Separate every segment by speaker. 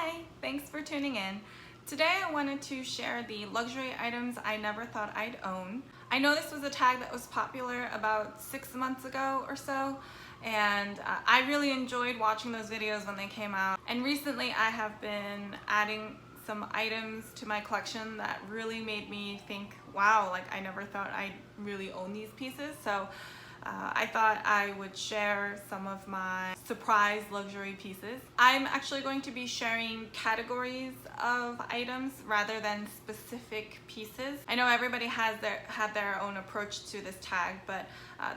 Speaker 1: Hi, thanks for tuning in. Today I wanted to share the luxury items I never thought I'd own. I know this was a tag that was popular about 6 months ago or so, and I really enjoyed watching those videos when they came out. And recently I have been adding some items to my collection that really made me think, wow, like I never thought I'd really own these pieces. So I thought I would share some of my surprise luxury pieces. I'm actually going to be sharing categories of items rather than specific pieces. I know everybody had their own approach to this tag, but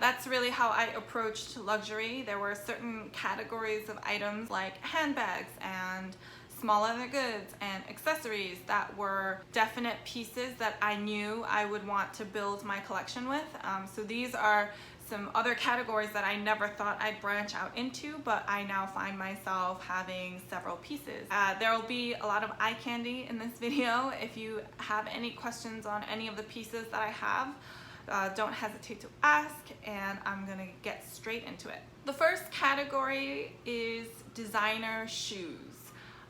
Speaker 1: that's really how I approached luxury. There were certain categories of items like handbags and small leather goods and accessories that were definite pieces that I knew I would want to build my collection with. So these are some other categories that I never thought I'd branch out into, but I now find myself having several pieces. There will be a lot of eye candy in this video. If you have any questions on any of the pieces that I have, don't hesitate to ask, and I'm gonna get straight into it. The first category is designer shoes.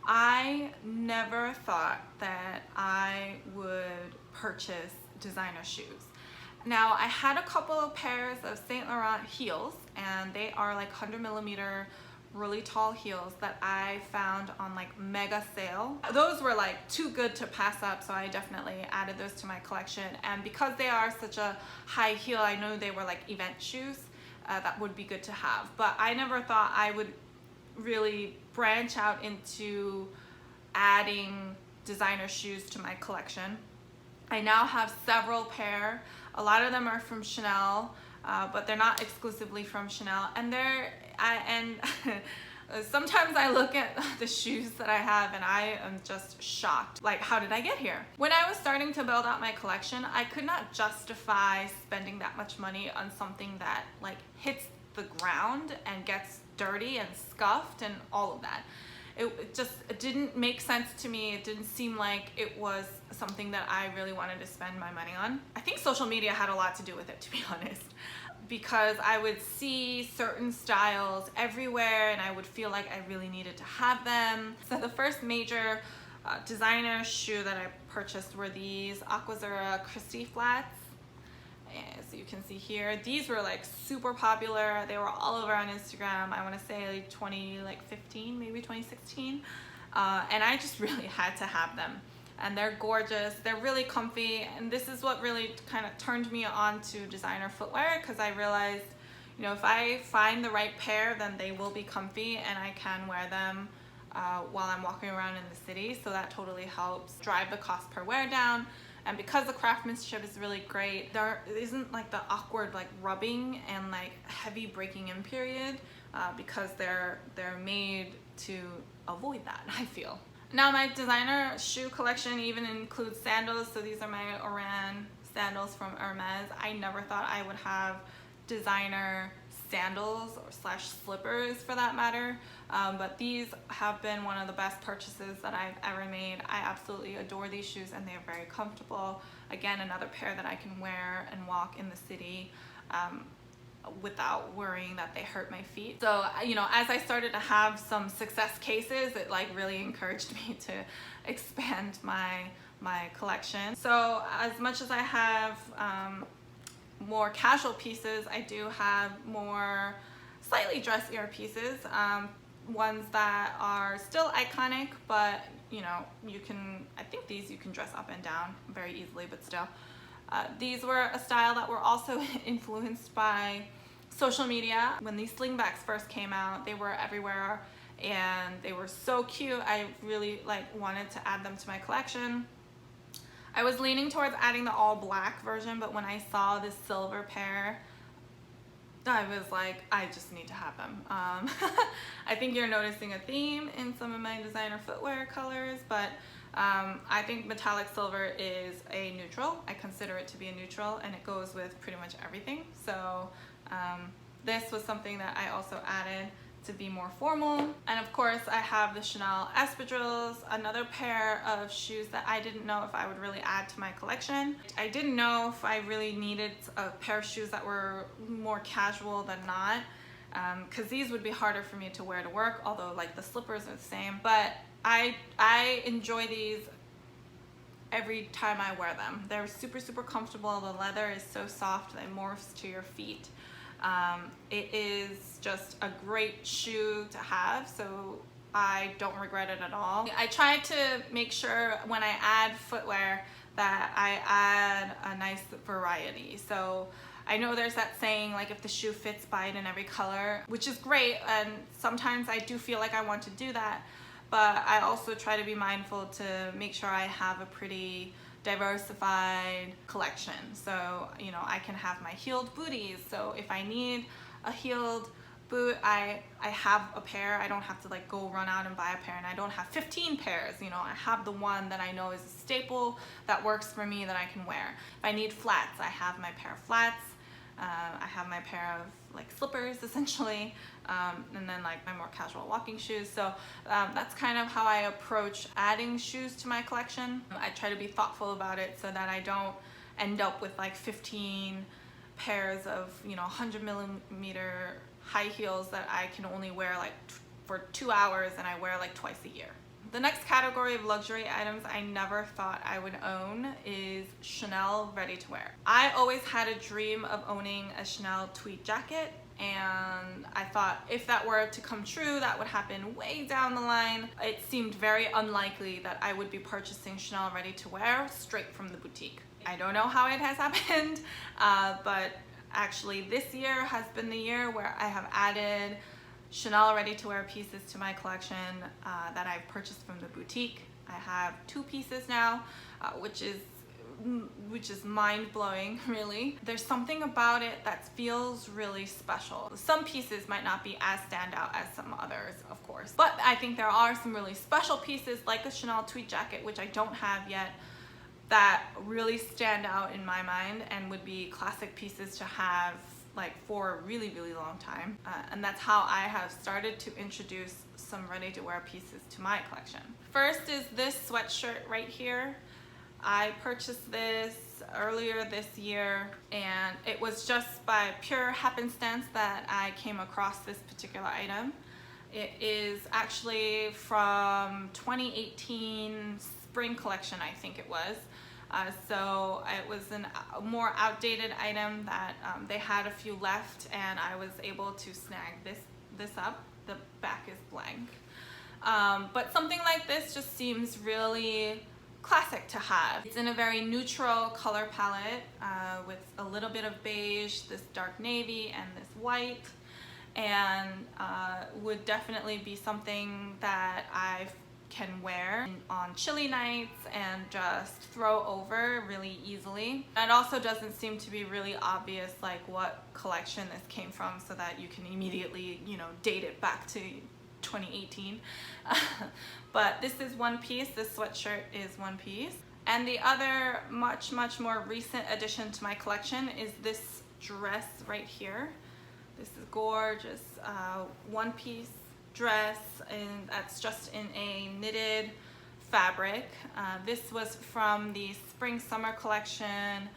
Speaker 1: I never thought that I would purchase designer shoes. Now, I had a couple of pairs of Saint Laurent heels, and they are like 100mm really tall heels that I found on like mega sale. Those were like too good to pass up, so I definitely added those to my collection. And because they are such a high heel, I know they were like event shoes that would be good to have. But I never thought I would really branch out into adding designer shoes to my collection. I now have several pair. A lot of them are from Chanel, but they're not exclusively from Chanel. And sometimes I look at the shoes that I have and I am just shocked. Like, how did I get here? When I was starting to build out my collection, I could not justify spending that much money on something that like hits the ground and gets dirty and scuffed and all of that. It didn't make sense to me. It didn't seem like it was something that I really wanted to spend my money on. I think social media had a lot to do with it, to be honest, because I would see certain styles everywhere and I would feel like I really needed to have them. So the first major designer shoe that I purchased were these Aquazzura Christy flats. As you can see here, these were like super popular. They were all over on Instagram. I want to say like 2015, maybe 2016. And I just really had to have them. And they're gorgeous. They're really comfy. And this is what really kind of turned me on to designer footwear, because I realized, you know, if I find the right pair, then they will be comfy and I can wear them while I'm walking around in the city. So that totally helps drive the cost per wear down. And because the craftsmanship is really great, there isn't like the awkward like rubbing and like heavy breaking in period, because they're made to avoid that, I feel. Now my designer shoe collection even includes sandals. So these are my Oran sandals from Hermes. I never thought I would have designer sandals or slash slippers for that matter, but these have been one of the best purchases that I've ever made. I absolutely adore these shoes and they are very comfortable. Again, another pair that I can wear and walk in the city without worrying that they hurt my feet. So, you know, as I started to have some success cases, it like really encouraged me to expand my collection. So as much as I have more casual pieces, I do have more slightly dressier pieces, ones that are still iconic, but you know, I think these you can dress up and down very easily, but still. These were a style that were also influenced by social media. When these Slingbacks first came out, they were everywhere and they were so cute. I really like wanted to add them to my collection. I was leaning towards adding the all black version, but when I saw this silver pair, I was like, I just need to have them. I think you're noticing a theme in some of my designer footwear colors, but I think metallic silver is a neutral. I consider it to be a neutral, and it goes with pretty much everything. So this was something that I also added to be more formal. And of course I have the Chanel Espadrilles, another pair of shoes that I didn't know if I would really add to my collection. I didn't know if I really needed a pair of shoes that were more casual than not, because these would be harder for me to wear to work, although like the slippers are the same. But I enjoy these every time I wear them. They're super comfortable. The leather is so soft that it morphs to your feet. It is just a great shoe to have, so I don't regret it at all. I try to make sure when I add footwear that I add a nice variety. So I know there's that saying, like, if the shoe fits, buy it in every color, which is great, and sometimes I do feel like I want to do that, but I also try to be mindful to make sure I have a pretty diversified collection. So, you know, I can have my heeled booties, so if I need a heeled boot, I have a pair. I don't have to like go run out and buy a pair, and I don't have 15 pairs. You know, I have the one that I know is a staple that works for me that I can wear. If I need flats, I have my pair of flats. I have my pair of like slippers essentially, and then like my more casual walking shoes. So that's kind of how I approach adding shoes to my collection. I try to be thoughtful about it so that I don't end up with like 15 pairs of, you know, 100mm high heels that I can only wear like for 2 hours, and I wear like twice a year. The next category of luxury items I never thought I would own is Chanel ready-to-wear. I always had a dream of owning a Chanel tweed jacket, and I thought if that were to come true, that would happen way down the line. It seemed very unlikely that I would be purchasing Chanel ready-to-wear straight from the boutique. I don't know how it has happened, but actually this year has been the year where I have added Chanel ready-to-wear pieces to my collection that I've purchased from the boutique. I have 2 pieces now, which is mind-blowing, really. There's something about it that feels really special. Some pieces might not be as standout as some others, of course, but I think there are some really special pieces like the Chanel tweed jacket, which I don't have yet, that really stand out in my mind and would be classic pieces to have like for a really long time, and that's how I have started to introduce some ready-to-wear pieces to my collection. First is this sweatshirt right here. I purchased this earlier this year, and it was just by pure happenstance that I came across this particular item. It is actually from 2018 spring collection, I think it was. So it was a more outdated item that they had a few left, and I was able to snag this up. The back is blank. But something like this just seems really classic to have. It's in a very neutral color palette with a little bit of beige, this dark navy, and this white, and would definitely be something that I can wear on chilly nights and just throw over really easily. It also doesn't seem to be really obvious like what collection this came from, so that you can immediately, you know, date it back to 2018. But this is one piece. This sweatshirt is one piece. And the other much more recent addition to my collection is this dress right here. This is gorgeous one piece dress, and that's just in a knitted fabric. This was from the spring summer collection,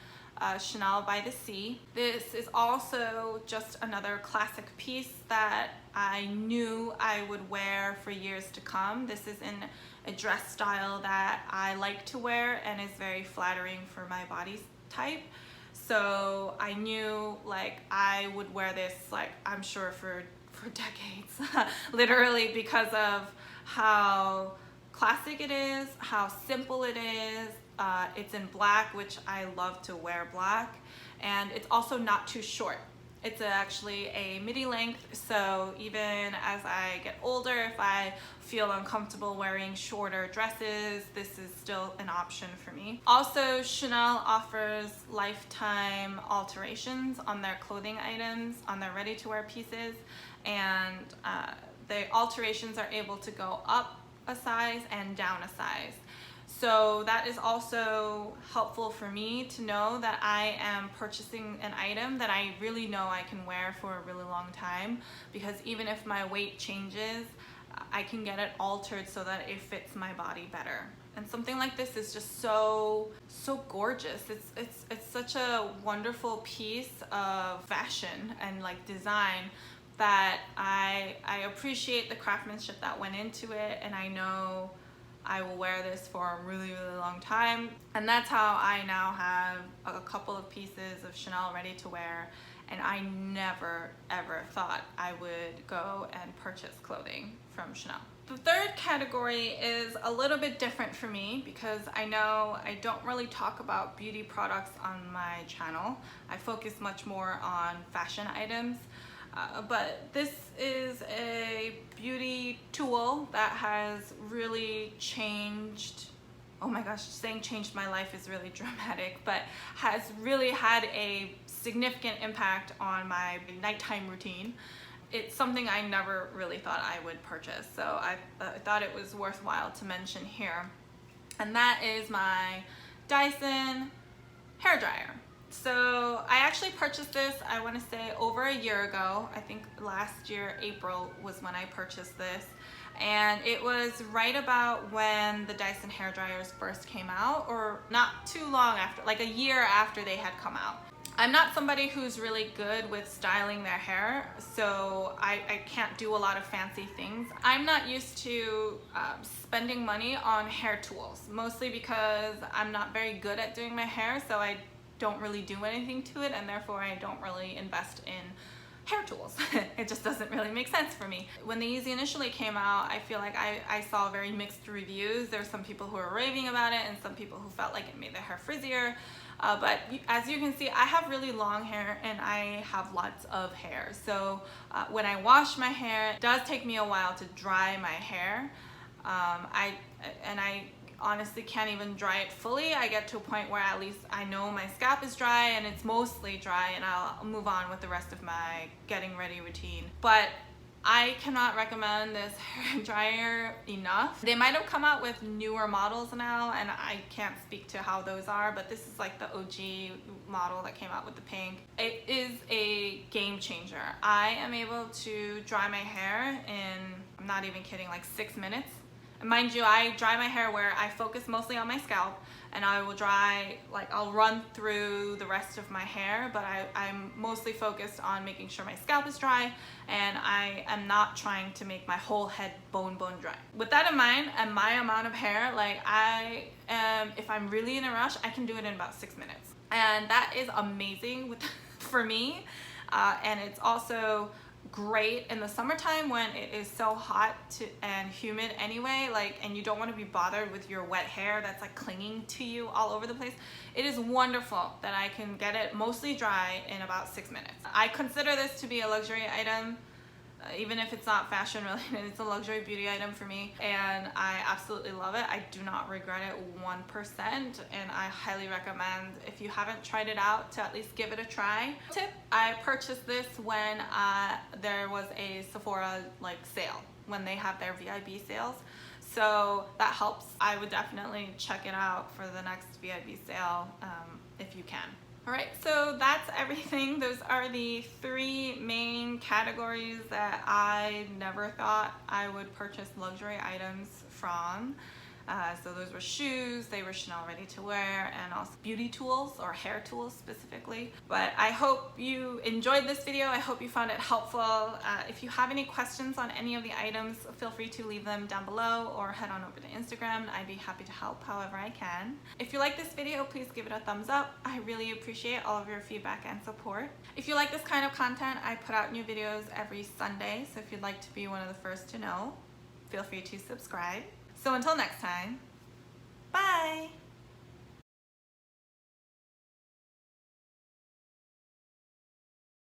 Speaker 1: Chanel by the Sea. This is also just another classic piece that I knew I would wear for years to come. This is in a dress style that I like to wear and is very flattering for my body type. So I knew like I would wear this, like, I'm sure for decades, literally, because of how classic it is, how simple it is. It's in black, which I love to wear black, and it's also not too short. It's actually a midi length, so even as I get older, if I feel uncomfortable wearing shorter dresses, this is still an option for me. Also, Chanel offers lifetime alterations on their clothing items, on their ready-to-wear pieces, and the alterations are able to go up a size and down a size. So that is also helpful for me to know that I am purchasing an item that I really know I can wear for a really long time, because even if my weight changes, I can get it altered so that it fits my body better. And something like this is just so gorgeous. It's such a wonderful piece of fashion and like design that I I appreciate the craftsmanship that went into it, and I know I will wear this for a really, really long time. And that's how I now have a couple of pieces of Chanel ready to wear, and I never ever thought I would go and purchase clothing from Chanel. The third category is a little bit different for me because I know I don't really talk about beauty products on my channel. I focus much more on fashion items. But this is a beauty tool that has really changed, oh my gosh, saying changed my life is really dramatic, but has really had a significant impact on my nighttime routine. It's something I never really thought I would purchase, so I thought it was worthwhile to mention here. And that is my Dyson hairdryer. So I actually purchased this, I want to say over a year ago. I think last year, April was when I purchased this. And it was right about when the Dyson hairdryers first came out, or not too long after, like a year after they had come out. I'm not somebody who's really good with styling their hair, so I can't do a lot of fancy things. I'm not used to spending money on hair tools, mostly because I'm not very good at doing my hair, so I don't really do anything to it, and therefore I don't really invest in hair tools. It just doesn't really make sense for me. When the Yeezy initially came out, I feel like I saw very mixed reviews. There were some people who were raving about it and some people who felt like it made their hair frizzier. But as you can see, I have really long hair and I have lots of hair. So when I wash my hair, it does take me a while to dry my hair. I honestly can't even dry it fully. I get to a point where at least I know my scalp is dry and it's mostly dry, and I'll move on with the rest of my getting ready routine. But I cannot recommend this hair dryer enough. They might have come out with newer models now, and I can't speak to how those are, but this is like the OG model that came out with the pink. It is a game changer. I am able to dry my hair in, I'm not even kidding, like 6 minutes. And mind you, I dry my hair where I focus mostly on my scalp, and I will dry, like I'll run through the rest of my hair, but I'm mostly focused on making sure my scalp is dry, and I am not trying to make my whole head bone dry. With that in mind, and my amount of hair, like if I'm really in a rush, I can do it in about 6 minutes. And that is amazing for me. And it's also great in the summertime when it is so hot and humid anyway, and you don't want to be bothered with your wet hair that's like clinging to you all over the place. It is wonderful that I can get it mostly dry in about 6 minutes. I consider this to be a luxury item. Even if it's not fashion related, it's a luxury beauty item for me, and I absolutely love it. I do not regret it 1%, and I highly recommend, if you haven't tried it out, to at least give it a try. Tip: I purchased this when there was a Sephora sale, when they have their VIB sales, so that helps. I would definitely check it out for the next VIB sale if you can. Alright, so that's everything. Those are the 3 main categories that I never thought I would purchase luxury items from. So those were shoes, they were Chanel ready to wear, and also beauty tools, or hair tools specifically. But I hope you enjoyed this video. I hope you found it helpful. If you have any questions on any of the items, feel free to leave them down below or head on over to Instagram. I'd be happy to help however I can. If you like this video, please give it a thumbs up. I really appreciate all of your feedback and support. If you like this kind of content, I put out new videos every Sunday, so if you'd like to be one of the first to know, feel free to subscribe. So until next time,